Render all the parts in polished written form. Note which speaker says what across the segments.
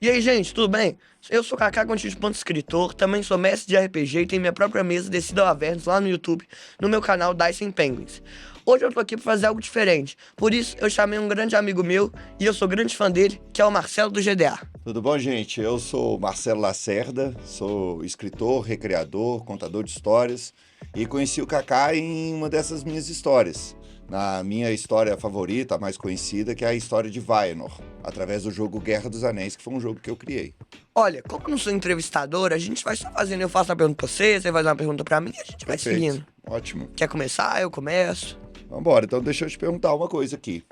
Speaker 1: E aí, gente, tudo bem? Eu sou Kaká Contínuo Ponto Escritor, também sou mestre de RPG e tenho minha própria mesa Decida ao Avernos lá no YouTube, no meu canal Dice Penguins. Hoje eu tô aqui pra fazer algo diferente, por isso eu chamei um grande amigo meu e eu sou grande fã dele, que é o Marcelo do GDA.
Speaker 2: Tudo bom, gente? Eu sou Marcelo Lacerda, sou escritor, recreador, contador de histórias e conheci o Kaká em uma dessas minhas histórias. Na minha história favorita, a mais conhecida, que é a história de Valinor, através do jogo Guerra dos Anéis, que foi um jogo que eu criei.
Speaker 1: Olha, como eu não sou entrevistador, a gente vai só fazendo, eu faço uma pergunta pra você faz uma pergunta pra mim e a gente vai
Speaker 2: Perfeito,
Speaker 1: seguindo.
Speaker 2: ótimo.
Speaker 1: Quer começar? Eu começo.
Speaker 2: Vambora, então deixa eu te perguntar uma coisa aqui.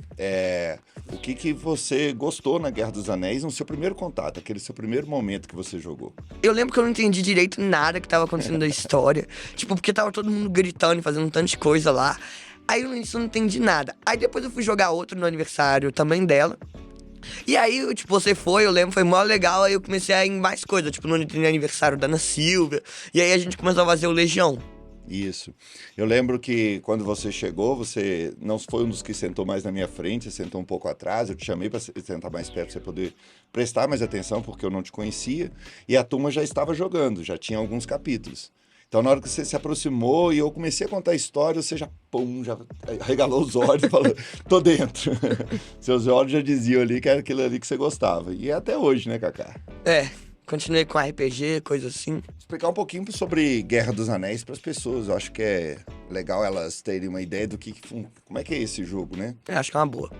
Speaker 2: O que você gostou na Guerra dos Anéis no seu primeiro contato, aquele seu primeiro momento que você jogou?
Speaker 1: Eu lembro que eu não entendi direito nada que tava acontecendo da história. Tipo, porque tava todo mundo gritando e fazendo um tanto de coisa lá. Aí no início eu não entendi nada. Aí depois eu fui jogar outro no aniversário também dela. E aí, tipo, você foi, eu lembro, foi mó legal. Aí eu comecei a ir em mais coisas, tipo, no aniversário da Ana Silvia. E aí a gente começou a fazer o Legião.
Speaker 2: Isso. Eu lembro que quando você chegou, você não foi um dos que sentou mais na minha frente, você sentou um pouco atrás. Eu te chamei para sentar mais perto, pra você poder prestar mais atenção, porque eu não te conhecia. E a turma já estava jogando, já tinha alguns capítulos. Então, na hora que você se aproximou e eu comecei a contar a história, você já, pum, já regalou os olhos e falou, tô dentro. Seus olhos já diziam ali que era aquilo ali que você gostava. E é até hoje, né, Kaká?
Speaker 1: É, continuei com RPG, coisa assim.
Speaker 2: Explicar um pouquinho sobre Guerra dos Anéis para as pessoas. Eu acho que é legal elas terem uma ideia do como é que é esse jogo, né?
Speaker 1: Acho que é uma boa.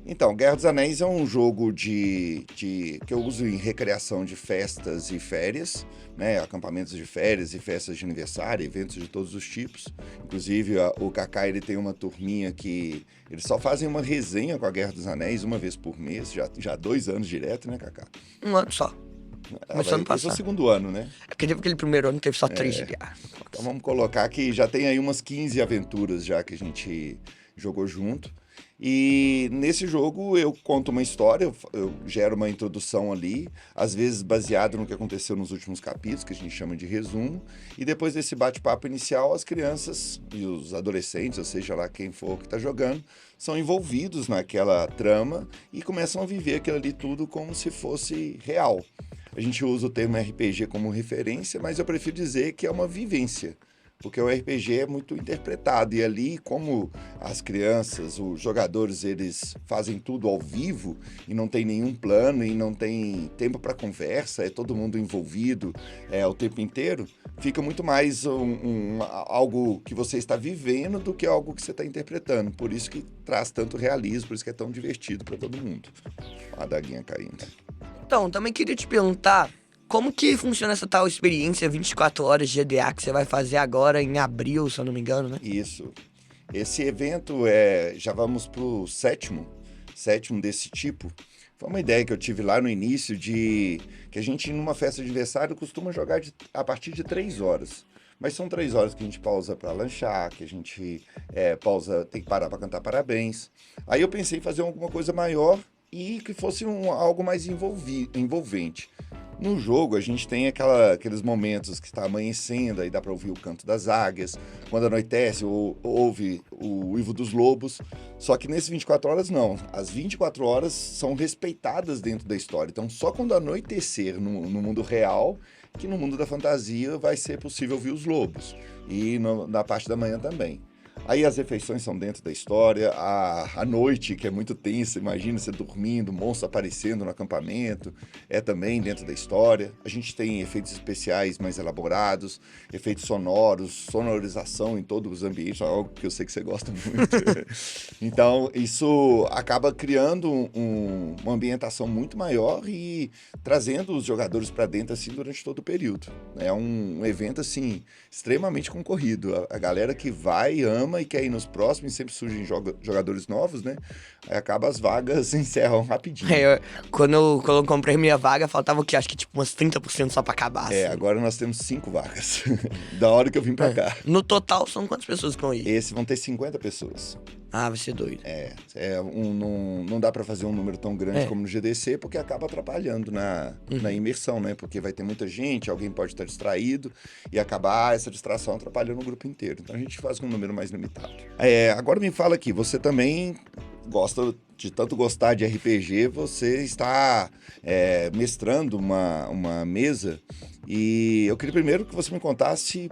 Speaker 2: Então, Guerra dos Anéis é um jogo que eu uso em recreação de festas e férias, né? Acampamentos de férias e festas de aniversário, eventos de todos os tipos. Inclusive, o Kaká, ele tem uma turminha que eles só fazem uma resenha com a Guerra dos Anéis uma vez por mês, já há 2 anos direto, né, Kaká?
Speaker 1: Um ano só. Começou ano
Speaker 2: Esse é o
Speaker 1: passado.
Speaker 2: segundo ano, né?
Speaker 1: É porque teve aquele primeiro ano que teve só 3 de guerra.
Speaker 2: Então vamos colocar que já tem aí umas 15 aventuras já que a gente jogou junto. E nesse jogo eu conto uma história, eu gero uma introdução ali, às vezes baseado no que aconteceu nos últimos capítulos, que a gente chama de resumo, e depois desse bate-papo inicial, as crianças e os adolescentes, ou seja lá quem for que está jogando, são envolvidos naquela trama e começam a viver aquilo ali tudo como se fosse real. A gente usa o termo RPG como referência, mas eu prefiro dizer que é uma vivência, porque o RPG é muito interpretado e ali, como as crianças, os jogadores, eles fazem tudo ao vivo e não tem nenhum plano e não tem tempo para conversa, é todo mundo envolvido o tempo inteiro, fica muito mais algo que você está vivendo do que algo que você está interpretando. Por isso que traz tanto realismo, por isso que é tão divertido para todo mundo. A daguinha caindo.
Speaker 1: Então, também queria te perguntar como que funciona essa tal experiência 24 horas de GDA que você vai fazer agora em abril, se eu não me engano, né?
Speaker 2: Isso. Esse evento já vamos pro sétimo desse tipo. Foi uma ideia que eu tive lá no início que a gente, numa festa de aniversário, costuma jogar a partir de 3 horas. Mas são 3 horas que a gente pausa para lanchar, que a gente pausa, tem que parar para cantar parabéns. Aí eu pensei em fazer alguma coisa maior e que fosse algo mais envolvente. No jogo, a gente tem aqueles momentos que está amanhecendo, aí dá para ouvir o canto das águias. Quando anoitece, ouve o uivo dos lobos. Só que nesses 24 horas, não. As 24 horas são respeitadas dentro da história. Então, só quando anoitecer no mundo real, que no mundo da fantasia vai ser possível ouvir os lobos. E na parte da manhã também. Aí as refeições são dentro da história, a noite, que é muito tensa, imagina você dormindo, monstro aparecendo no acampamento, é também dentro da história. A gente tem efeitos especiais mais elaborados, efeitos sonoros, sonorização em todos os ambientes, algo que eu sei que você gosta muito. Então, isso acaba criando uma ambientação muito maior e trazendo os jogadores para dentro assim durante todo o período. É um evento assim extremamente concorrido. A galera que vai, ama e quer ir nos próximos, sempre surgem jogadores novos, né? Aí acaba as vagas encerram rapidinho.
Speaker 1: Quando eu comprei minha vaga, faltava o quê? Acho que tipo umas 30% só pra acabar, assim.
Speaker 2: Agora nós temos 5 vagas. Da hora que eu vim pra cá.
Speaker 1: No total, são quantas pessoas que vão ir?
Speaker 2: Esse vão ter 50 pessoas.
Speaker 1: Ah, vai ser doido.
Speaker 2: Não dá pra fazer um número tão grande
Speaker 1: É.
Speaker 2: como no GDC, porque acaba atrapalhando na imersão, né? Porque vai ter muita gente, alguém pode estar distraído e acabar essa distração atrapalhando o grupo inteiro. Então a gente faz com um número mais limitado. Agora me fala aqui, você também gosta de tanto gostar de RPG, você está mestrando uma mesa e eu queria primeiro que você me contasse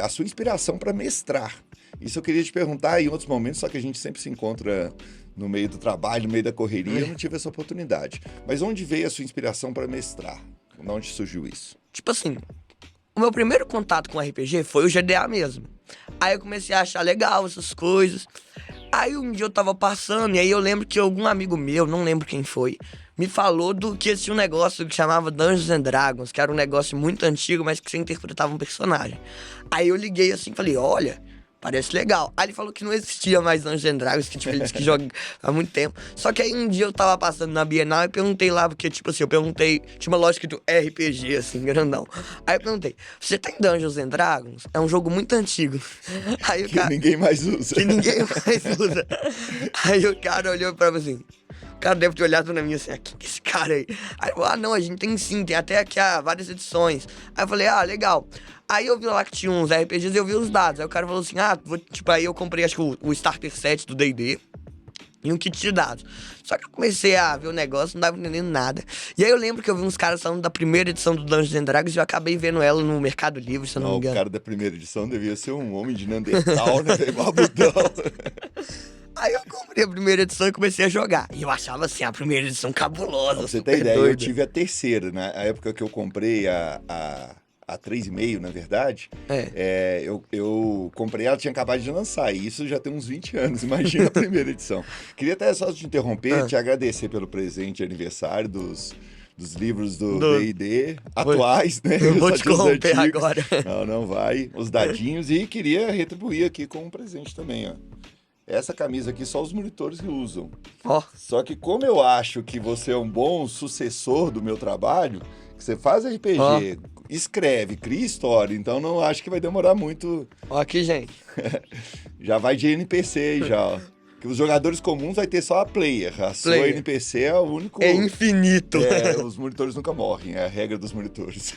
Speaker 2: a sua inspiração para mestrar. Isso eu queria te perguntar em outros momentos, só que a gente sempre se encontra no meio do trabalho, no meio da correria, eu não tive essa oportunidade. Mas onde veio a sua inspiração para mestrar? De onde surgiu isso?
Speaker 1: Tipo assim, o meu primeiro contato com RPG foi o GDA mesmo. Aí eu comecei a achar legal essas coisas. Aí um dia eu tava passando, e aí eu lembro que algum amigo meu, não lembro quem foi, me falou do que existia um negócio que chamava Dungeons and Dragons, que era um negócio muito antigo, mas que você interpretava um personagem. Aí eu liguei assim e falei, olha, parece legal. Aí ele falou que não existia mais Dungeons and Dragons, que tipo, ele disse que joga há muito tempo. Só que aí um dia eu tava passando na Bienal e perguntei lá, porque tipo assim, tinha uma lógica do RPG, assim, grandão. Aí eu perguntei, você tem Dungeons and Dragons? É um jogo muito antigo. Aí o
Speaker 2: Que
Speaker 1: cara...
Speaker 2: ninguém mais usa.
Speaker 1: Que ninguém mais usa. Aí o cara olhou pra mim assim. O cara deve ter olhado pra mim assim, quem que é esse cara aí? Aí eu falei, não, a gente tem sim, tem até aqui várias edições. Aí eu falei, legal. Aí eu vi lá que tinha uns RPGs e eu vi os dados. Aí o cara falou assim, aí eu comprei acho que o Starter Set do D&D e um kit de dados. Só que eu comecei a ver o negócio, não tava entendendo nada. E aí eu lembro que eu vi uns caras falando da primeira edição do Dungeons and Dragons e eu acabei vendo ela no Mercado Livre, se eu não me
Speaker 2: O
Speaker 1: engano.
Speaker 2: cara da primeira edição devia ser um homem de Neandertal, né? Babudão.
Speaker 1: Aí eu comprei a primeira edição e comecei a jogar. E eu achava assim, a primeira edição cabulosa.
Speaker 2: Pra você
Speaker 1: super
Speaker 2: ter ideia,
Speaker 1: doida.
Speaker 2: eu tive a terceira, né? A época que eu comprei a 3,5, na verdade, eu comprei, ela tinha acabado de lançar, e isso já tem uns 20 anos, imagina a primeira edição. Queria até só te interromper, te agradecer pelo presente de aniversário dos livros do D&D atuais, né?
Speaker 1: Eu vou
Speaker 2: só
Speaker 1: te
Speaker 2: tinha os
Speaker 1: corromper
Speaker 2: antigos.
Speaker 1: agora.
Speaker 2: Não vai. Os dadinhos, e queria retribuir aqui com um presente também, ó. Essa camisa aqui só os monitores que usam.
Speaker 1: Ó,
Speaker 2: Só que como eu acho que você é um bom sucessor do meu trabalho, que você faz RPG, escreve, cria história, então não acho que vai demorar muito.
Speaker 1: ó aqui, gente.
Speaker 2: Já vai de NPC aí já, ó. Que os jogadores comuns vai ter só a player. A sua
Speaker 1: Player.
Speaker 2: NPC é o único...
Speaker 1: É infinito.
Speaker 2: Os monitores nunca morrem, é a regra dos monitores.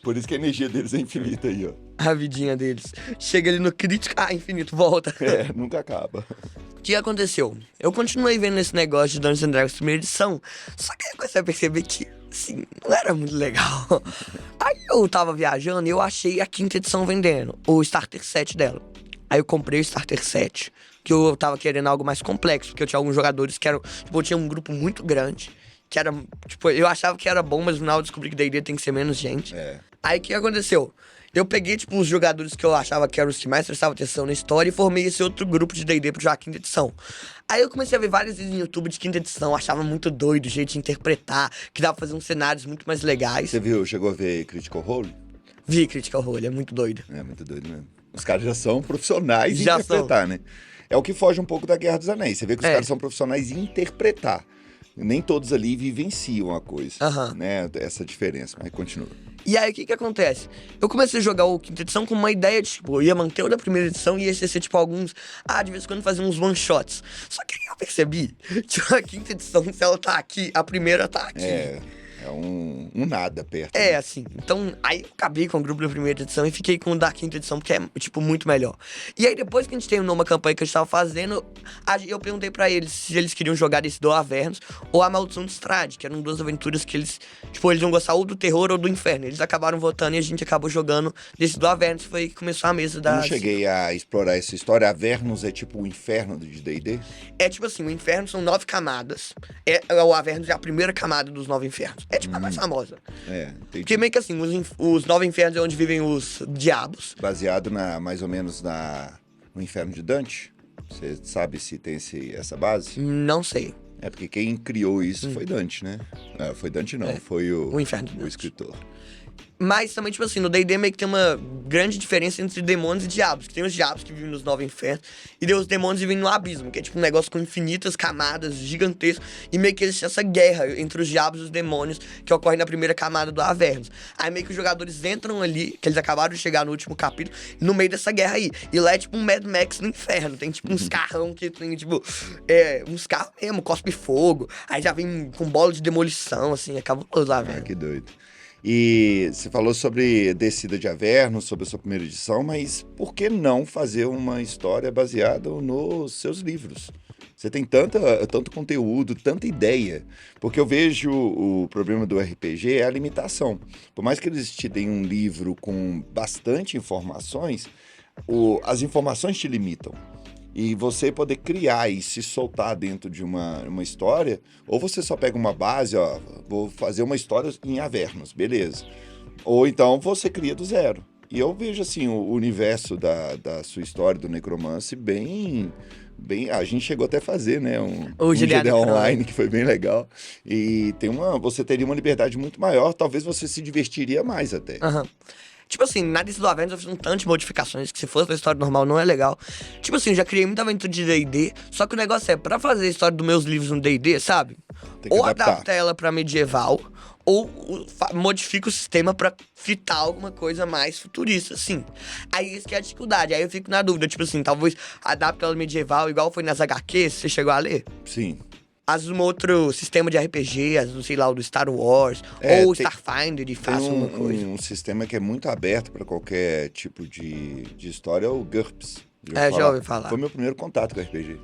Speaker 2: Por isso que a energia deles é infinita aí, ó.
Speaker 1: A vidinha deles. Chega ali no crítico, infinito, volta.
Speaker 2: Nunca acaba.
Speaker 1: O que aconteceu? Eu continuei vendo esse negócio de Dungeons and Dragons primeira edição, só que aí eu comecei a perceber que, assim, não era muito legal. Aí eu tava viajando e eu achei a quinta edição vendendo, o Starter Set dela. Aí eu comprei o Starter Set, que eu tava querendo algo mais complexo, porque eu tinha alguns jogadores que eram, tipo, eu tinha um grupo muito grande, que era, tipo, eu achava que era bom, mas no final eu descobri que D&D tem que ser menos gente. Aí o que aconteceu? Eu peguei, tipo, os jogadores que eu achava que eram os que mais prestavam atenção na história e formei esse outro grupo de D&D pro já quinta edição. Aí eu comecei a ver vários vídeos no YouTube de quinta edição, achava muito doido o jeito de interpretar, que dava pra fazer uns cenários muito mais legais.
Speaker 2: Você chegou a ver Critical Role?
Speaker 1: Vi Critical Role, é muito doido.
Speaker 2: É muito doido mesmo. Os caras já são profissionais em
Speaker 1: Já
Speaker 2: interpretar, né? É o que foge um pouco da Guerra dos Anéis. Você vê que os caras são profissionais em interpretar. Nem todos ali vivenciam a coisa, né? Essa diferença, mas continua.
Speaker 1: E aí, o que acontece? Eu comecei a jogar o quinta edição com uma ideia de, tipo, eu ia manter o da primeira edição e ia ser, tipo, alguns... de vez em quando fazer uns one-shots. Só que aí eu percebi que a quinta edição, se ela tá aqui, a primeira tá aqui.
Speaker 2: É um nada perto.
Speaker 1: Assim, então, aí eu acabei com o grupo da primeira edição e fiquei com o da quinta edição, porque é, tipo, muito melhor. E aí, depois que a gente terminou uma campanha que a gente tava fazendo, eu perguntei pra eles se eles queriam jogar esse do Avernus ou a Maldição de Strahd, que eram duas aventuras que eles, tipo, eles iam gostar ou do terror ou do inferno. Eles acabaram votando e a gente acabou jogando desse do Avernus, foi que começou a mesa da...
Speaker 2: Eu não cheguei a explorar essa história. Avernus é tipo o inferno de D&D?
Speaker 1: É tipo assim, o inferno são 9 camadas. O Avernus é a primeira camada dos 9 infernos. É tipo a mais famosa.
Speaker 2: Entendi.
Speaker 1: Porque meio que assim, os 9 infernos é onde vivem os diabos.
Speaker 2: Baseado mais ou menos no inferno de Dante? Você sabe se tem essa base?
Speaker 1: Não sei.
Speaker 2: É porque quem criou isso foi Dante, né? Foi Dante não, foi
Speaker 1: o inferno de
Speaker 2: o
Speaker 1: Dante.
Speaker 2: escritor.
Speaker 1: Mas também, tipo assim, no D&D meio que tem uma grande diferença entre demônios e diabos. Que tem os diabos que vivem nos 9 infernos, e daí os demônios vivem no abismo, que é tipo um negócio com infinitas camadas, gigantesco. E meio que existe essa guerra entre os diabos e os demônios que ocorre na primeira camada do Avernus. Aí meio que os jogadores entram ali, que eles acabaram de chegar no último capítulo, no meio dessa guerra aí. E lá é tipo um Mad Max no inferno. Tem tipo uns carrão que tem tipo... uns carros mesmo, cospe fogo. Aí já vem com bola de demolição, assim, é cabuloso lá, velho.
Speaker 2: Que doido. E você falou sobre Descida de Averno, sobre a sua primeira edição, mas por que não fazer uma história baseada nos seus livros? Você tem tanto conteúdo, tanta ideia. Porque eu vejo o problema do RPG é a limitação. Por mais que eles te deem um livro com bastante informações, as informações te limitam. E você poder criar e se soltar dentro de uma história, ou você só pega uma base, ó, vou fazer uma história em Avernus, beleza. Ou então você cria do zero. E eu vejo, assim, o universo da sua história, do Necromancy, bem... A gente chegou até a fazer, né, um GD online, que foi bem legal. E você teria uma liberdade muito maior, talvez você se divertiria mais até.
Speaker 1: Aham. Tipo assim, na Descida do Avernus eu fiz um tanto de modificações que se fosse pra história normal não é legal. Tipo assim, eu já criei muita aventura de D&D, só que o negócio é, pra fazer a história dos meus livros no D&D, sabe? Ou adapta ela pra medieval, ou modifica o sistema pra fitar alguma coisa mais futurista, assim. Aí isso que é a dificuldade, aí eu fico na dúvida, tipo assim, talvez adapta ela medieval, igual foi nas HQs, você chegou a ler?
Speaker 2: Sim.
Speaker 1: Um outro sistema de RPG, sei lá, o do Star Wars, ou Starfinder e faça alguma coisa.
Speaker 2: Um sistema que é muito aberto para qualquer tipo de história, é o GURPS.
Speaker 1: Já ouvi falar.
Speaker 2: Foi meu primeiro contato com RPG.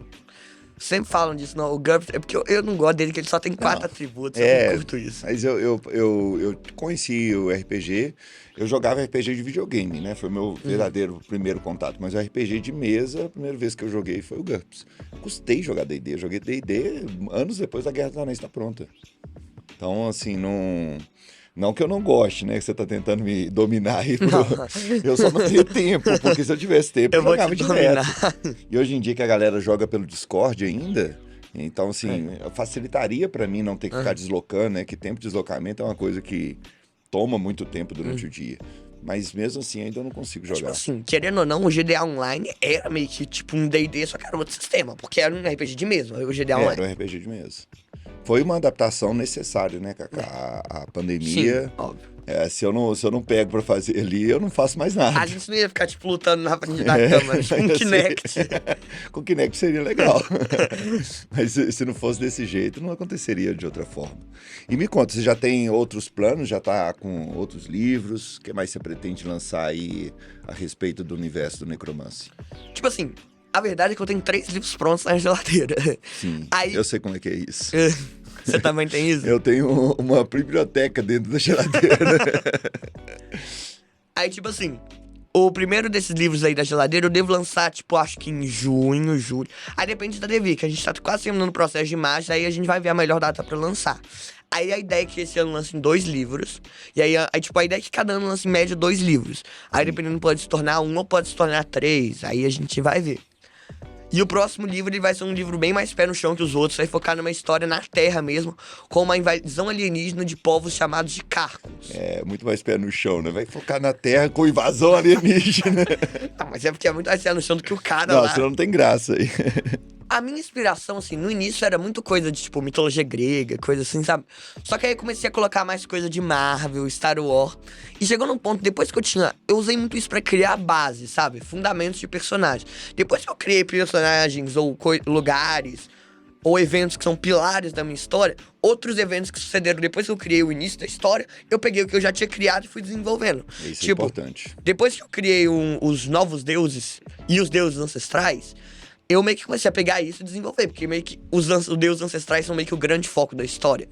Speaker 1: Sempre falam disso, não. O GURPS, é porque eu não gosto dele, que ele só tem 4 atributos, eu não curto isso.
Speaker 2: Mas eu conheci o RPG, eu jogava RPG de videogame, né? Foi o meu verdadeiro primeiro contato. Mas o RPG de mesa, a primeira vez que eu joguei foi o GURPS. Custei jogar D&D, eu joguei D&D anos depois da Guerra dos Anéis estar pronta. Então, assim, não que eu não goste, né? Que você tá tentando me dominar aí. Eu só não tenho tempo, porque se eu tivesse tempo, eu jogava direto. E hoje em dia que a galera joga pelo Discord ainda, então, assim, facilitaria pra mim não ter que ficar deslocando, né? Que tempo de deslocamento é uma coisa que toma muito tempo durante o dia. Mas mesmo assim, ainda não consigo jogar.
Speaker 1: Tipo assim, querendo ou não, o GDA Online era meio que tipo um D&D, só que era outro sistema, porque era um RPG de mesa, o GDA Online.
Speaker 2: Era um RPG de mesa. Foi uma adaptação necessária, né, Cacá? A pandemia.
Speaker 1: Sim, óbvio.
Speaker 2: Se eu não pego pra fazer ali, eu não faço mais nada.
Speaker 1: A gente não ia ficar, tipo, lutando na frente da câmera, tipo um Kinect.
Speaker 2: Com Kinect seria legal. Mas se não fosse desse jeito, não aconteceria de outra forma. E me conta, você já tem outros planos? Já tá com outros livros? O que mais você pretende lançar aí a respeito do universo do Necromancy?
Speaker 1: Tipo assim, a verdade é que eu tenho 3 livros prontos na geladeira.
Speaker 2: Sim,
Speaker 1: aí...
Speaker 2: eu sei como é que é isso.
Speaker 1: Você também tem isso?
Speaker 2: Eu tenho uma biblioteca dentro da geladeira.
Speaker 1: Aí, tipo assim, o primeiro desses livros aí da geladeira eu devo lançar, tipo, acho que em junho, julho. Aí depende da Devi, que a gente tá quase terminando o processo de imagem, aí a gente vai ver a melhor data pra lançar. Aí a ideia é que esse ano lance em 2 livros. E aí, tipo, a ideia é que cada ano lance em média 2 livros. Aí dependendo pode se tornar 1 ou pode se tornar 3. Aí a gente vai ver. E o próximo livro ele vai ser um livro bem mais pé no chão que os outros. Vai focar numa história na Terra mesmo, com uma invasão alienígena de povos chamados de Carcons.
Speaker 2: É, muito mais pé no chão, né? Vai focar na Terra com invasão alienígena.
Speaker 1: Mas é porque é muito mais pé no chão do que o cara
Speaker 2: não,
Speaker 1: lá.
Speaker 2: Senão não tem graça aí.
Speaker 1: A minha inspiração, assim, no início era muito coisa de, tipo, mitologia grega, coisa assim, sabe? Só que aí eu comecei a colocar mais coisa de Marvel, Star Wars. E chegou num ponto, depois que eu usei muito isso pra criar base, sabe? Fundamentos de personagem. Depois que eu criei personagens ou lugares ou eventos que são pilares da minha história, outros eventos que sucederam depois que eu criei o início da história, eu peguei o que eu já tinha criado e fui desenvolvendo.
Speaker 2: Isso é importante.
Speaker 1: Depois que eu criei os novos deuses e os deuses ancestrais, eu meio que comecei a pegar isso e desenvolver, porque meio que os deuses ancestrais são meio que o grande foco da história.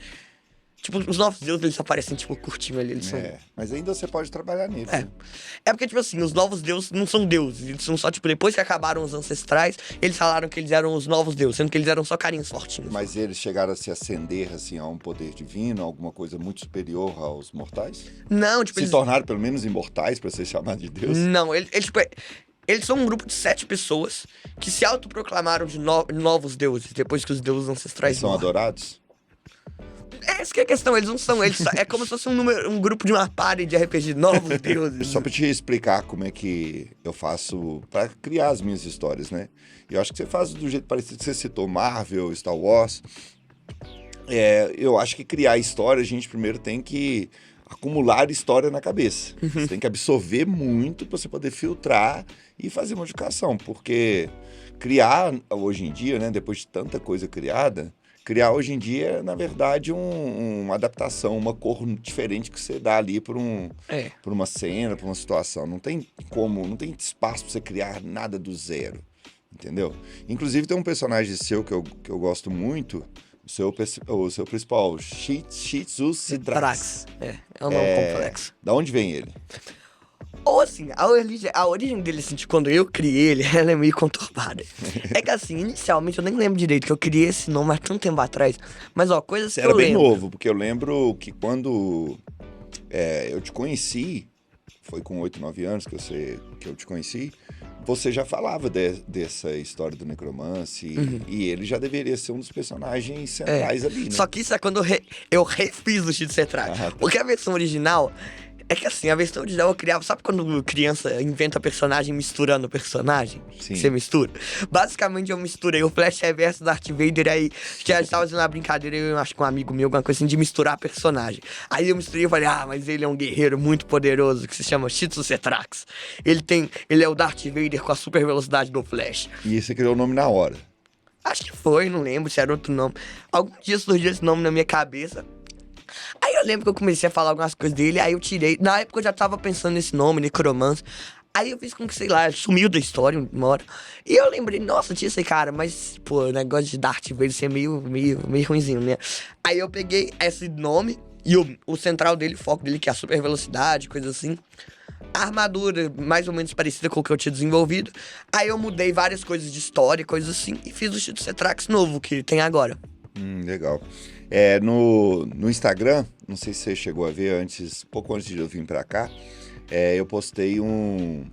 Speaker 1: Tipo, os novos deuses, eles aparecem, tipo, curtinho ali, eles são...
Speaker 2: mas ainda você pode trabalhar nisso.
Speaker 1: É porque, tipo assim, os novos deuses não são deuses, eles são só, tipo, depois que acabaram os ancestrais, eles falaram que eles eram os novos deuses, sendo que eles eram só carinhos fortinhos.
Speaker 2: Mas eles chegaram a se ascender, assim, a um poder divino, alguma coisa muito superior aos mortais?
Speaker 1: Não, tipo,
Speaker 2: se tornaram, pelo menos, imortais pra ser chamado de Deus?
Speaker 1: Não, eles são um grupo de 7 pessoas que se autoproclamaram de novos deuses, depois que os deuses ancestrais
Speaker 2: são adorados?
Speaker 1: Essa que é a questão, eles não são, é como se fosse um grupo de uma party de RPG de novos deuses.
Speaker 2: Só pra te explicar como é que eu faço pra criar as minhas histórias, né? Eu acho que você faz do jeito parecido que você citou, Marvel, Star Wars. Eu acho que criar história, a gente primeiro tem que acumular história na cabeça. Você tem que absorver muito para você poder filtrar e fazer modificação, porque criar hoje em dia, né, depois de tanta coisa criada, criar hoje em dia é, na verdade, uma adaptação, uma cor diferente que você dá ali por uma cena, por uma situação. Não tem como, não tem espaço para você criar nada do zero, entendeu? Inclusive tem um personagem seu que eu gosto muito, o seu principal, Shih Tzu Sitrax.
Speaker 1: É um nome complexo.
Speaker 2: Da onde vem ele?
Speaker 1: Ou assim, a origem dele, assim, de quando eu criei ele, ela é meio conturbada. É que assim, inicialmente eu nem lembro direito que eu criei esse nome há tanto tempo atrás. Mas ó, coisas que
Speaker 2: Você era
Speaker 1: eu
Speaker 2: bem
Speaker 1: lembro.
Speaker 2: novo, porque eu lembro que quando eu te conheci, foi com 8, 9 anos que eu te conheci, você já falava dessa história do necromance e ele já deveria ser um dos personagens centrais ali, né?
Speaker 1: Só que isso é quando eu refiz o Shih Tzu Sitrax.
Speaker 2: Ah, tá.
Speaker 1: Porque a versão original... É que assim, a versão original eu criava... Sabe quando criança inventa personagem misturando personagem?
Speaker 2: Sim.
Speaker 1: Você mistura? Basicamente eu misturei o Flash Reverso do Darth Vader, aí já estava fazendo uma brincadeira, eu acho que um amigo meu, alguma coisa assim, de misturar personagem. Aí eu misturei e falei, mas ele é um guerreiro muito poderoso, que se chama Shih Tzu Sitrax. Ele é o Darth Vader com a super velocidade do Flash.
Speaker 2: E você criou o nome na hora.
Speaker 1: Acho que foi, não lembro se era outro nome. Algum dia surgiu esse nome na minha cabeça. Aí eu lembro que eu comecei a falar algumas coisas dele, aí eu tirei. Na época eu já tava pensando nesse nome, Necromance. Aí eu fiz com que, sei lá, sumiu da história uma hora. E eu lembrei, nossa, tinha esse cara, mas, pô, o negócio de Darth Vader ser meio ruinzinho, né? Aí eu peguei esse nome e o central dele, o foco dele, que é a super velocidade, coisa assim. A armadura mais ou menos parecida com o que eu tinha desenvolvido. Aí eu mudei várias coisas de história, coisas assim, e fiz o Shih Tzu Sitrax novo, que tem agora.
Speaker 2: Legal. No Instagram, não sei se você chegou a ver pouco antes de eu vir pra cá, eu postei um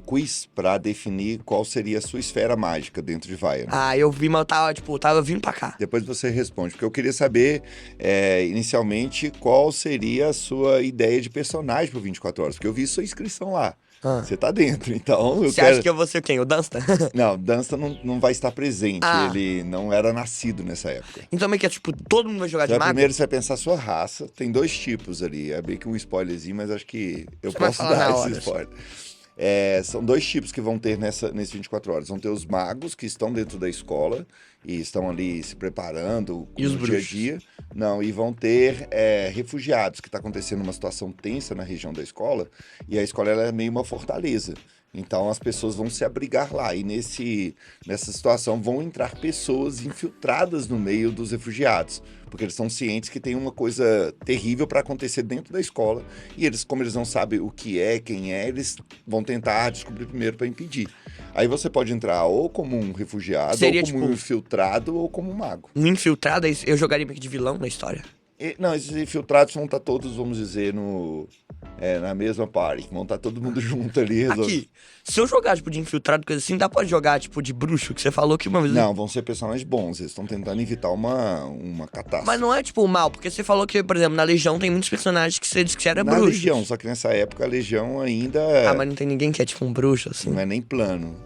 Speaker 2: quiz pra definir qual seria a sua esfera mágica dentro de Vaia.
Speaker 1: Eu vi, mas eu tava vindo pra cá.
Speaker 2: Depois você responde, porque eu queria saber, inicialmente, qual seria a sua ideia de personagem pro 24 Horas, porque eu vi sua inscrição lá. Você tá dentro, então
Speaker 1: Você acha que eu vou ser quem? O Dunstan?
Speaker 2: Não, Dunstan não vai estar presente, ele não era nascido nessa época.
Speaker 1: Então meio que é tipo, todo mundo vai jogar de mago?
Speaker 2: Primeiro você vai pensar a sua raça, tem 2 tipos ali, é bem que um spoilerzinho, mas acho que eu
Speaker 1: Você vai
Speaker 2: posso
Speaker 1: falar
Speaker 2: dar
Speaker 1: na
Speaker 2: esse
Speaker 1: hora.
Speaker 2: spoiler. São 2 tipos que vão ter nesse 24 Horas. Vão ter os magos que estão dentro da escola e estão ali se preparando
Speaker 1: E os
Speaker 2: no dia a
Speaker 1: bruxos?
Speaker 2: dia. Não, e vão ter refugiados, que está acontecendo uma situação tensa na região da escola, e a escola ela é meio uma fortaleza. Então as pessoas vão se abrigar lá, e nessa situação vão entrar pessoas infiltradas no meio dos refugiados, porque eles estão cientes que tem uma coisa terrível para acontecer dentro da escola, e eles, como eles não sabem o que é, quem é, eles vão tentar descobrir primeiro para impedir. Aí você pode entrar ou como um refugiado,
Speaker 1: Seria,
Speaker 2: ou como um infiltrado, ou como um mago.
Speaker 1: Um infiltrado, eu jogaria meio que de vilão na história.
Speaker 2: Não, esses infiltrados vão estar todos, vamos dizer, na mesma party. Vão estar todo mundo junto ali.
Speaker 1: Aqui, se eu jogar, tipo, de infiltrado, coisa assim, dá pra jogar, tipo, de bruxo, que você falou que uma vez...
Speaker 2: Não, vão ser personagens bons. Eles estão tentando evitar uma catástrofe.
Speaker 1: Mas não é, tipo, mal, porque você falou que, por exemplo, na Legião tem muitos personagens que você disse que era
Speaker 2: Na
Speaker 1: bruxo.
Speaker 2: Legião, só que nessa época a Legião ainda...
Speaker 1: Mas não tem ninguém que é, tipo, um bruxo, assim.
Speaker 2: Não é nem plano.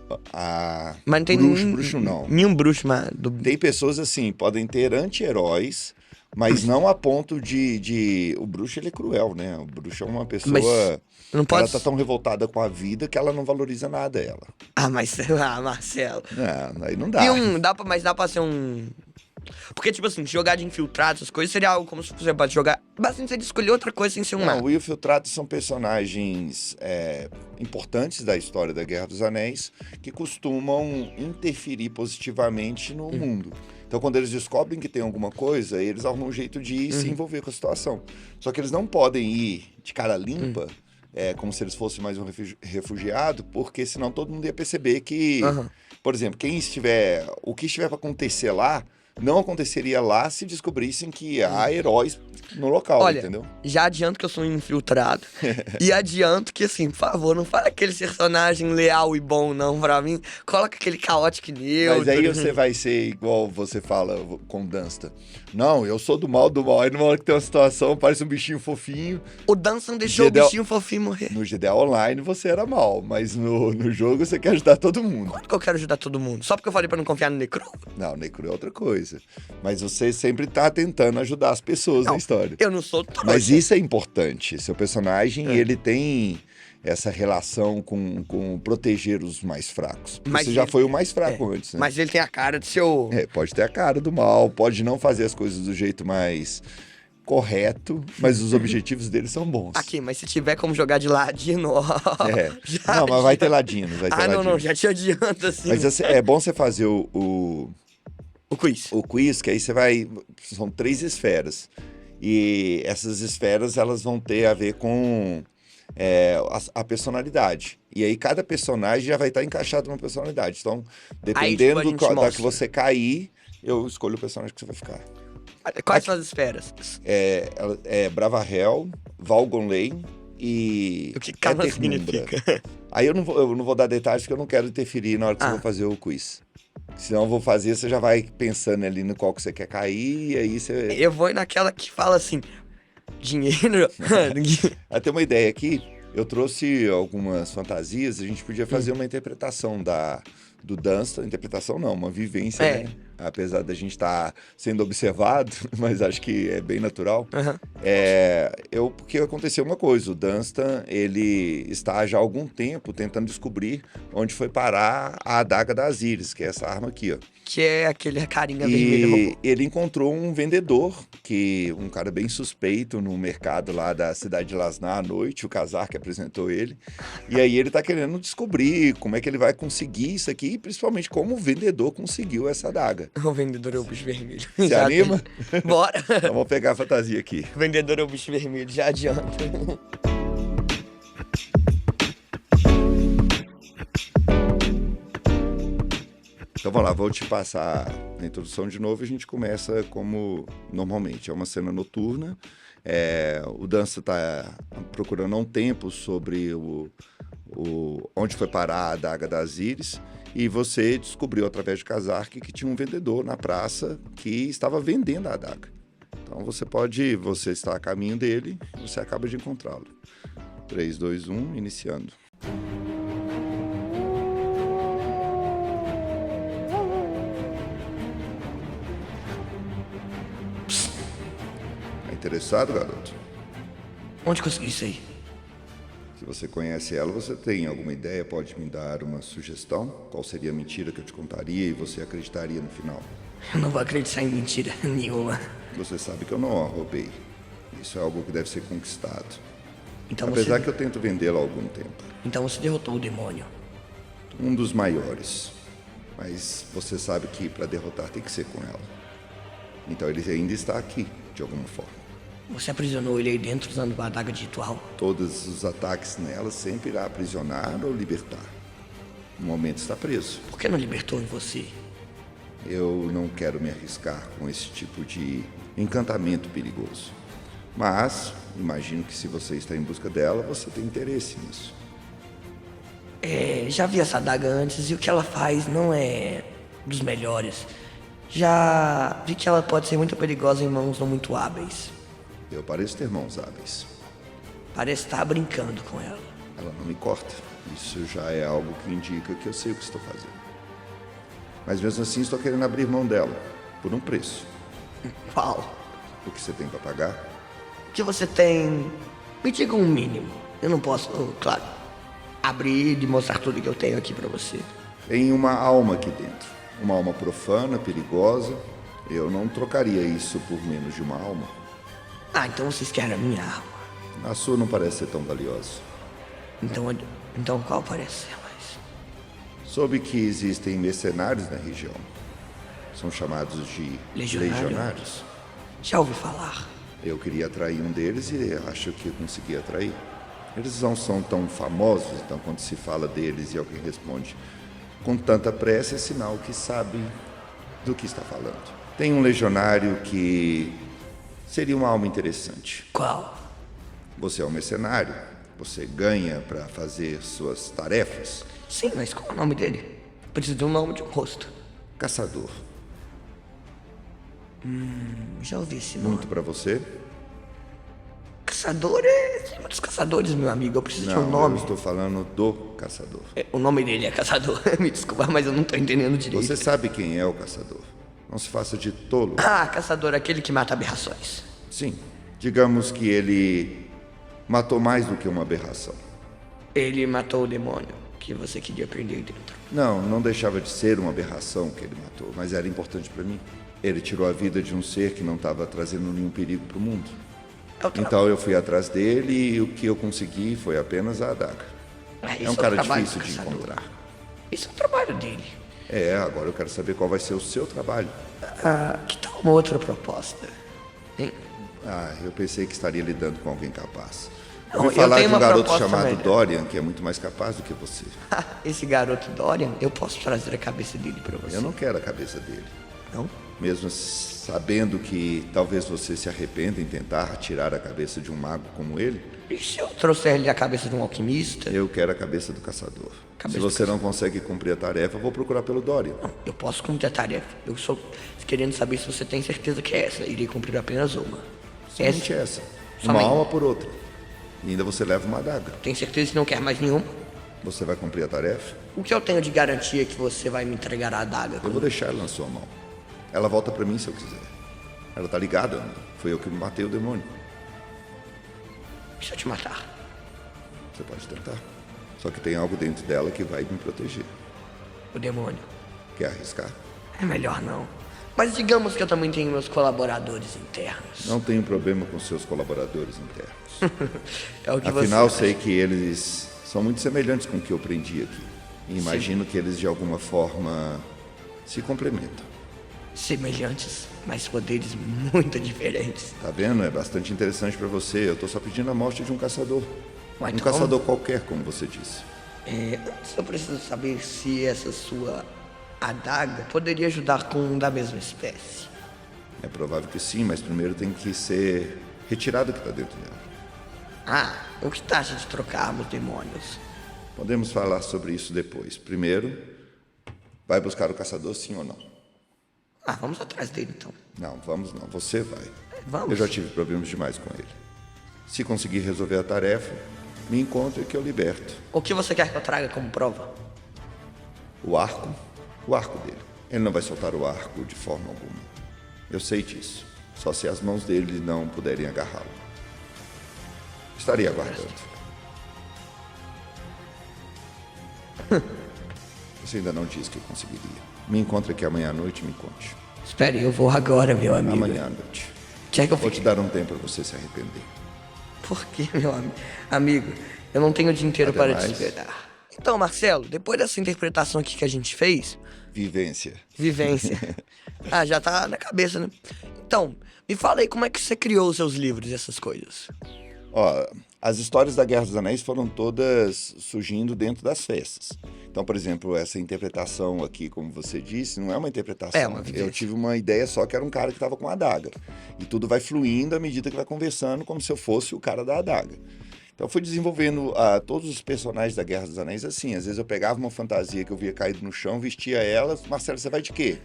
Speaker 1: Mas não tem
Speaker 2: bruxo não.
Speaker 1: Nenhum bruxo, mas...
Speaker 2: Tem pessoas assim, podem ter anti-heróis, mas não a ponto de... O bruxo, ele é cruel, né? O bruxo é uma pessoa...
Speaker 1: Não pode...
Speaker 2: Ela tá tão revoltada com a vida que ela não valoriza nada, ela.
Speaker 1: Marcelo.
Speaker 2: Aí não dá.
Speaker 1: Mas dá pra ser um... Porque, tipo assim, jogar de infiltrado, essas coisas, seria algo como se você pode jogar... Bastante você escolher outra coisa sem ser um mago.
Speaker 2: Os infiltrados são personagens importantes da história da Guerra dos Anéis que costumam interferir positivamente no mundo. Então, quando eles descobrem que tem alguma coisa, eles arrumam um jeito de se envolver com a situação. Só que eles não podem ir de cara limpa, como se eles fossem mais um refugiado, porque senão todo mundo ia perceber que, por exemplo, o que estiver para acontecer lá não aconteceria lá se descobrissem que há heróis no local,
Speaker 1: Olha,
Speaker 2: entendeu?
Speaker 1: já adianto que eu sou um infiltrado. E adianto que, assim, por favor, não fala aquele personagem leal e bom, não, pra mim. Coloca aquele caótico neutro.
Speaker 2: Mas aí você vai ser igual você fala com Dunstan. Não, eu sou do mal. Aí numa hora que tem uma situação, parece um bichinho fofinho.
Speaker 1: O Dunstan deixou o bichinho fofinho morrer.
Speaker 2: No GDA Online você era mal, mas no jogo você quer ajudar todo mundo.
Speaker 1: Quando que eu quero ajudar todo mundo? Só porque eu falei pra não confiar no Necro?
Speaker 2: Não, Necro é outra coisa. Mas você sempre tá tentando ajudar as pessoas na história.
Speaker 1: Eu não sou trouxa.
Speaker 2: Mas isso é importante. Seu personagem, ele tem essa relação com proteger os mais fracos.
Speaker 1: Mas
Speaker 2: você já
Speaker 1: ele-
Speaker 2: foi o mais fraco antes, né?
Speaker 1: Mas ele tem a cara de seu...
Speaker 2: Pode ter a cara do mal, pode não fazer as coisas do jeito mais correto, mas os objetivos dele são bons.
Speaker 1: Aqui, mas se tiver como jogar de ladino, ó...
Speaker 2: Não, mas vai ter ladinos, vai ter ladinos.
Speaker 1: não, já te adianta, assim.
Speaker 2: Mas é bom você fazer o
Speaker 1: quiz.
Speaker 2: que aí você vai... São 3 esferas. E essas esferas, elas vão ter a ver com a personalidade. E aí cada personagem já vai estar encaixado numa personalidade. Então, dependendo
Speaker 1: Aí, tipo,
Speaker 2: da
Speaker 1: a gente
Speaker 2: que
Speaker 1: mostra.
Speaker 2: você cair, eu escolho o personagem que você vai ficar.
Speaker 1: Quais são as esferas?
Speaker 2: Bravarel, Valgonlane e
Speaker 1: O que cada
Speaker 2: Eternumbra.
Speaker 1: significa?
Speaker 2: Aí eu não vou dar detalhes porque eu não quero interferir na hora que você for fazer o quiz. Senão eu vou fazer, você já vai pensando ali no qual que você quer cair, e aí você...
Speaker 1: Eu vou naquela que fala assim, dinheiro...
Speaker 2: Até uma ideia aqui, eu trouxe algumas fantasias, a gente podia fazer uma interpretação do Dunstan, interpretação não, uma vivência, né? Apesar da gente estar sendo observado, mas acho que é bem natural. Porque aconteceu uma coisa, o Dunstan, ele está já há algum tempo tentando descobrir onde foi parar a adaga da Asíris, que é essa arma aqui, ó.
Speaker 1: Que é aquele carinha vermelho.
Speaker 2: E ele encontrou um vendedor, um cara bem suspeito no mercado lá da cidade de Lasnar à noite, o Khazar que apresentou ele. E aí ele tá querendo descobrir como é que ele vai conseguir isso aqui, e principalmente como o vendedor conseguiu essa adaga.
Speaker 1: O vendedor é o bicho vermelho.
Speaker 2: Você anima?
Speaker 1: Bora.
Speaker 2: Então vamos pegar a fantasia aqui.
Speaker 1: O vendedor é o bicho vermelho, já adianta.
Speaker 2: Então vamos lá, vou te passar a introdução de novo e a gente começa como normalmente. É uma cena noturna, o Dunstan está procurando há um tempo sobre onde foi parar a adaga da Asíris e você descobriu através de Khazar que tinha um vendedor na praça que estava vendendo a adaga. Então você está a caminho dele e você acaba de encontrá-lo. 3, 2, 1, iniciando. Interessado, garoto?
Speaker 1: Onde conseguiu isso aí?
Speaker 2: Se você conhece ela, você tem alguma ideia? Pode me dar uma sugestão? Qual seria a mentira que eu te contaria e você acreditaria no final?
Speaker 1: Eu não vou acreditar em mentira nenhuma.
Speaker 2: Você sabe que eu não a roubei. Isso é algo que deve ser conquistado.
Speaker 1: Então
Speaker 2: Apesar que eu tento vendê-la há algum tempo.
Speaker 1: Então você derrotou o demônio.
Speaker 2: Um dos maiores. Mas você sabe que para derrotar tem que ser com ela. Então ele ainda está aqui, de alguma forma.
Speaker 1: Você aprisionou ele aí dentro usando uma adaga de ritual?
Speaker 2: Todos os ataques nela sempre irá aprisionar ou libertar. No momento está preso.
Speaker 1: Por que não libertou em você?
Speaker 2: Eu não quero me arriscar com esse tipo de encantamento perigoso. Mas imagino que se você está em busca dela, você tem interesse nisso.
Speaker 1: Já vi essa adaga antes e o que ela faz não é dos melhores. Já vi que ela pode ser muito perigosa em mãos não muito hábeis.
Speaker 2: Eu pareço ter mãos hábeis.
Speaker 1: Parece estar brincando com ela.
Speaker 2: Ela não me corta. Isso já é algo que indica que eu sei o que estou fazendo. Mas mesmo assim estou querendo abrir mão dela, por um preço.
Speaker 1: Qual?
Speaker 2: O que você tem para pagar?
Speaker 1: O que você tem? Me diga um mínimo. Eu não posso, claro, abrir e mostrar tudo que eu tenho aqui pra você.
Speaker 2: Tem uma alma aqui dentro. Uma alma profana, perigosa. Eu não trocaria isso por menos de uma alma.
Speaker 1: Então vocês querem a minha arma.
Speaker 2: A sua não parece ser tão valiosa.
Speaker 1: Então qual parece ser mais?
Speaker 2: Soube que existem mercenários na região. São chamados de legionários.
Speaker 1: Já ouvi falar.
Speaker 2: Eu queria atrair um deles e acho que eu consegui atrair. Eles não são tão famosos, então quando se fala deles e alguém responde com tanta pressa, é sinal que sabe do que está falando. Tem um legionário que seria uma alma interessante.
Speaker 1: Qual?
Speaker 2: Você é um mercenário, você ganha para fazer suas tarefas.
Speaker 1: Sim, mas qual é o nome dele? Preciso de um nome de um rosto.
Speaker 2: Caçador.
Speaker 1: Já ouvi esse nome.
Speaker 2: Muito para você?
Speaker 1: Caçador é... Tem muitos caçadores, meu amigo. Eu preciso de um
Speaker 2: Não, eu
Speaker 1: nome.
Speaker 2: estou falando do caçador.
Speaker 1: O nome dele é Caçador. Me desculpa, mas eu não tô entendendo direito.
Speaker 2: Você sabe quem é o caçador. Não se faça de tolo.
Speaker 1: Ah, Caçador, aquele que mata aberrações.
Speaker 2: Sim, digamos que ele matou mais do que uma aberração.
Speaker 1: Ele matou o demônio que você queria prender dentro.
Speaker 2: Não deixava de ser uma aberração que ele matou, mas era importante para mim. Ele tirou a vida de um ser que não estava trazendo nenhum perigo para o mundo. Então eu fui atrás dele e o que eu consegui foi apenas a adaga. É um cara difícil de encontrar.
Speaker 1: Isso é o trabalho dele.
Speaker 2: Agora eu quero saber qual vai ser o seu trabalho.
Speaker 1: Que tal uma outra proposta? Hein?
Speaker 2: Eu pensei que estaria lidando com alguém capaz.
Speaker 1: Não,
Speaker 2: Ouvi falar
Speaker 1: tenho
Speaker 2: de um
Speaker 1: uma
Speaker 2: garoto
Speaker 1: proposta
Speaker 2: chamado
Speaker 1: melhor.
Speaker 2: Dorian, que é muito mais capaz do que você.
Speaker 1: Esse garoto Dorian, eu posso trazer a cabeça dele pra você.
Speaker 2: Eu não quero a cabeça dele.
Speaker 1: Não?
Speaker 2: Mesmo sabendo que talvez você se arrependa em tentar tirar a cabeça de um mago como ele,
Speaker 1: E se eu trouxer ele a cabeça de um alquimista?
Speaker 2: eu quero a cabeça do caçador.
Speaker 1: Cabeça
Speaker 2: Se
Speaker 1: do
Speaker 2: você não consegue cumprir a tarefa, eu vou procurar pelo Dorian.
Speaker 1: Não, eu posso cumprir a tarefa. Eu sou querendo saber se você tem certeza que é essa. Irei cumprir apenas uma.
Speaker 2: Somente essa. Uma
Speaker 1: Somente.
Speaker 2: alma por outra. E ainda você leva uma adaga.
Speaker 1: Tem certeza que não quer mais nenhuma?
Speaker 2: Você vai cumprir a tarefa?
Speaker 1: O que eu tenho de garantia que você vai me entregar a adaga?
Speaker 2: Eu vou deixar ela na sua mão. Ela volta pra mim se eu quiser. Ela tá ligada. Foi eu que matei o demônio.
Speaker 1: E se eu te matar?
Speaker 2: Você pode tentar. Só que tem algo dentro dela que vai me proteger.
Speaker 1: O demônio.
Speaker 2: Quer arriscar?
Speaker 1: É melhor não. Mas digamos que eu também tenho meus colaboradores internos.
Speaker 2: Não tenho problema com seus colaboradores internos.
Speaker 1: É o que
Speaker 2: Afinal,
Speaker 1: você
Speaker 2: sei que eles são muito semelhantes com o que eu aprendi aqui. E imagino que eles, de alguma forma, se complementam.
Speaker 1: semelhantes, mas poderes muito diferentes.
Speaker 2: Tá vendo? É bastante interessante pra você. Eu tô só pedindo a morte de um caçador. Um
Speaker 1: Então,
Speaker 2: caçador qualquer, como você disse.
Speaker 1: Antes eu preciso saber se essa sua adaga poderia ajudar com um da mesma espécie.
Speaker 2: É provável que sim, mas primeiro tem que ser retirado o que tá dentro dela.
Speaker 1: O que taxa de trocarmos demônios?
Speaker 2: Podemos falar sobre isso depois. Primeiro, vai buscar o caçador, sim ou não?
Speaker 1: Vamos atrás dele então.
Speaker 2: Não, vamos não. Você vai.
Speaker 1: Vamos.
Speaker 2: Eu já tive problemas demais com ele. Se conseguir resolver a tarefa, me encontre que eu liberto.
Speaker 1: O que você quer que eu traga como prova?
Speaker 2: O arco dele. Ele não vai soltar o arco de forma alguma. Eu sei disso. Só se as mãos dele não puderem agarrá-lo. Estaria aguardando. Você ainda não disse que eu conseguiria. Me encontre aqui amanhã à noite e me conte.
Speaker 1: Espere, eu vou agora, meu amigo.
Speaker 2: Amanhã à noite.
Speaker 1: Quer que eu
Speaker 2: Vou
Speaker 1: fique?
Speaker 2: te dar um tempo para você se arrepender.
Speaker 1: Por que, meu amigo? Eu não tenho o dia inteiro
Speaker 2: Até
Speaker 1: para
Speaker 2: mais.
Speaker 1: te esperar. Então, Marcelo, depois dessa interpretação aqui que a gente fez,
Speaker 2: Vivência.
Speaker 1: vivência. Já tá na cabeça, né? Então, me fala aí como é que você criou os seus livros e essas coisas.
Speaker 2: Ó, as histórias da Guerra dos Anéis foram todas surgindo dentro das festas. Então, por exemplo, essa interpretação aqui, como você disse, não é uma interpretação.
Speaker 1: É uma vivência.
Speaker 2: Eu tive uma ideia só que era um cara que estava com a adaga. E tudo vai fluindo à medida que vai conversando, como se eu fosse o cara da adaga. Então, eu fui desenvolvendo todos os personagens da Guerra dos Anéis assim. Às vezes eu pegava uma fantasia que eu via caído no chão, vestia ela. Marcelo, você vai de quê?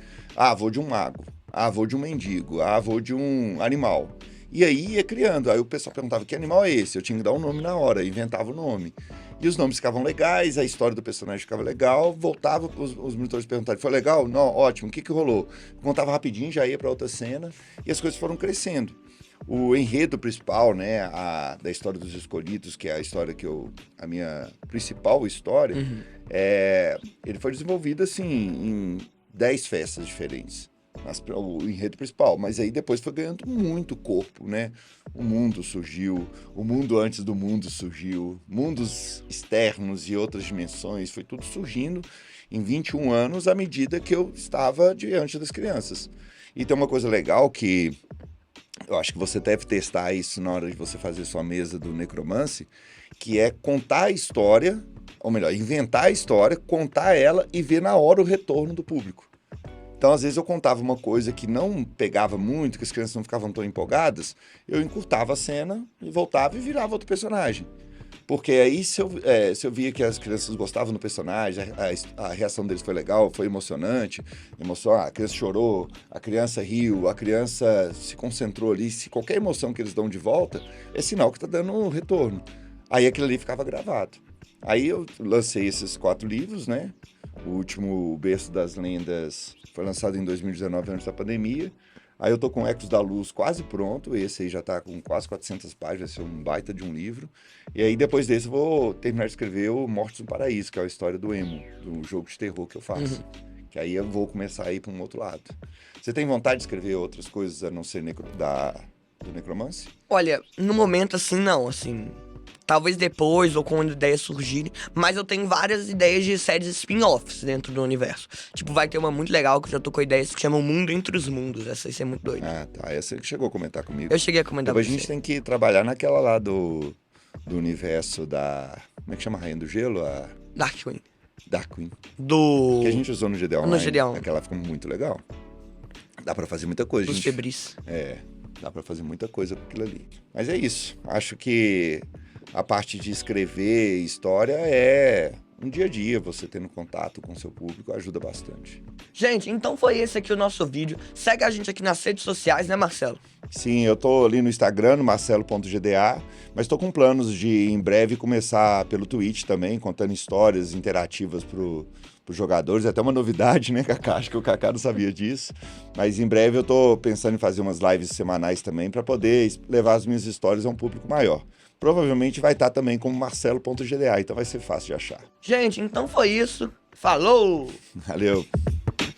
Speaker 2: Vou de um mago. Vou de um mendigo. Vou de um animal. E aí ia criando. Aí o pessoal perguntava, que animal é esse? Eu tinha que dar um nome na hora, inventava o nome. E os nomes ficavam legais, a história do personagem ficava legal, voltava, os monitores perguntavam, foi legal? Não, ótimo, o que rolou? Contava rapidinho, já ia para outra cena, e as coisas foram crescendo. O enredo principal, né, da história dos escolhidos, que é a história a minha principal história, ele foi desenvolvido assim em 10 festas diferentes. O enredo principal, mas aí depois foi ganhando muito corpo, né? O mundo surgiu, o mundo antes do mundo surgiu, mundos externos e outras dimensões, foi tudo surgindo em 21 anos à medida que eu estava diante das crianças. E tem uma coisa legal que eu acho que você deve testar isso na hora de você fazer sua mesa do Necromance, que é contar a história, ou melhor, inventar a história, contar ela e ver na hora o retorno do público. Então, às vezes, eu contava uma coisa que não pegava muito, que as crianças não ficavam tão empolgadas, eu encurtava a cena e voltava e virava outro personagem. Porque aí, se eu via que as crianças gostavam do personagem, a reação deles foi legal, foi emocionante, a criança chorou, a criança riu, a criança se concentrou ali, se qualquer emoção que eles dão de volta, é sinal que tá dando um retorno. Aí aquilo ali ficava gravado. Aí eu lancei esses 4 livros, né? O último, O Berço das Lendas, foi lançado em 2019, antes da pandemia. Aí eu tô com Ecos da Luz quase pronto, esse aí já tá com quase 400 páginas, vai ser um baita de um livro. E aí depois desse eu vou terminar de escrever o Mortos no Paraíso, que é a história do emo, do jogo de terror que eu faço. Que aí eu vou começar a ir para um outro lado. Você tem vontade de escrever outras coisas a não ser do necromance?
Speaker 1: Olha, no momento, assim, não, assim... Talvez depois, ou quando ideias surgirem. Mas eu tenho várias ideias de séries spin-offs dentro do universo. Tipo, vai ter uma muito legal, que eu já tô com ideias, que chama O Mundo Entre os Mundos. Essa aí é muito doida.
Speaker 2: Ah, tá. Essa que chegou a comentar comigo.
Speaker 1: Eu cheguei a comentar
Speaker 2: Depois
Speaker 1: com
Speaker 2: a gente
Speaker 1: você.
Speaker 2: tem que trabalhar naquela lá do universo da... Como é que chama a Rainha do Gelo? A
Speaker 1: Darkwing.
Speaker 2: Darkwing.
Speaker 1: Do...
Speaker 2: Que a gente usou no GD Online.
Speaker 1: No GD Online.
Speaker 2: Aquela ficou muito legal. Dá pra fazer muita coisa,
Speaker 1: Dos
Speaker 2: gente.
Speaker 1: Febris.
Speaker 2: É, dá pra fazer muita coisa com aquilo ali. Mas é isso. Acho que a parte de escrever história é um dia a dia, você tendo contato com o seu público ajuda bastante.
Speaker 1: Gente, então foi esse aqui o nosso vídeo. Segue a gente aqui nas redes sociais, né, Marcelo?
Speaker 2: Sim, eu tô ali no Instagram, no marcelo.gda, mas tô com planos de, em breve, começar pelo Twitch também, contando histórias interativas pros jogadores. É até uma novidade, né, Kaká? Acho que o Kaká não sabia disso. Mas em breve eu tô pensando em fazer umas lives semanais também para poder levar as minhas histórias a um público maior. Provavelmente vai estar também como marcelo.gda, então vai ser fácil de achar.
Speaker 1: Gente, então foi isso. Falou!
Speaker 2: Valeu!